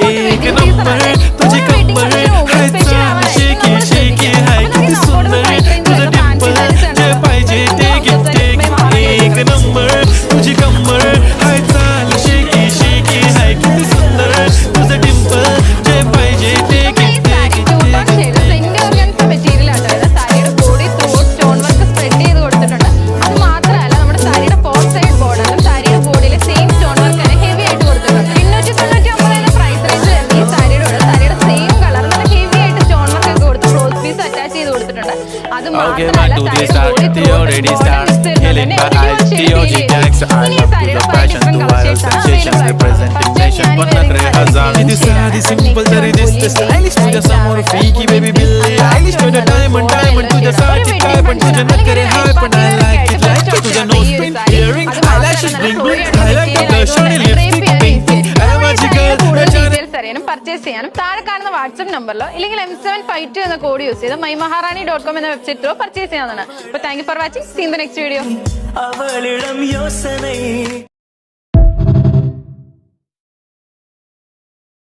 एक नंबर तुझी कंबर हाय चाल शेकी शेकी हाय किती सुंदर तुझं डिंपल जे पाहिजे ते गिफ्ट एक नंबर तुझी कंबर हाय चाल शेकी शेकी हाय किती सुंदर तुझं डिंपल जे पाहिजे ते गिफ्ट മെറ്റീരിയൽ ആട്ടോ സാരിയുടെ body through stone work spread ചെയ്ത് കൊടുത്തിട്ടുണ്ട്. അത് മാത്രമല്ല നമ്മുടെ സാരിയുടെ പോർട്ട് സൈഡ് ബോർഡറിലും സാരിയുടെ ബോഡിയിൽ സെയിം സ്റ്റോൺ വർക്ക് തന്നെ ഹെവി ആയിട്ട് കൊടുത്തിട്ടുണ്ട്. 299 പ്രൈസ് റേഞ്ചിൽ ഈ സാരിയുടെ സാരിയുടെ സെയിം കളർ നല്ല ഹെവി ആയിട്ട് സ്റ്റോൺ വർക്ക് ഒക്കെ കൊടുത്ത് ക്ലോത്ത് പീസ് അറ്റാച്ച് ചെയ്ത് കൊടുത്തിട്ടുണ്ട്. അത് മാത്രമല്ല सिंपल तरी दिसते स्टाइलिश तुझ्या समोर फ्रीकी बेबी बिल्ली आयलिश तुझ्या डायमंड डायमंड तुझ्यासाठी काय पण तुझ्या नखरे हाय पण I like it तुझ्या nose pin earrings eyelashes bling bling highlight the blush and lipstick pink माझी girl ഡീറ്റെയിൽസ് അറിയാനും പർച്ചേസ് ചെയ്യാനും താഴെ കാണുന്ന വാട്സ്ആപ്പ് നമ്പറിലോ ഇല്ലെങ്കിൽ M752 എന്ന കോഡ് യൂസ് ചെയ്ത് mymaharani.com എന്ന വെബ്സൈറ്റ് ത്രൂ പർച്ചേസ് ചെയ്യാവുന്നതാണ്. അപ്പോൾ thank you for watching. See in the next video.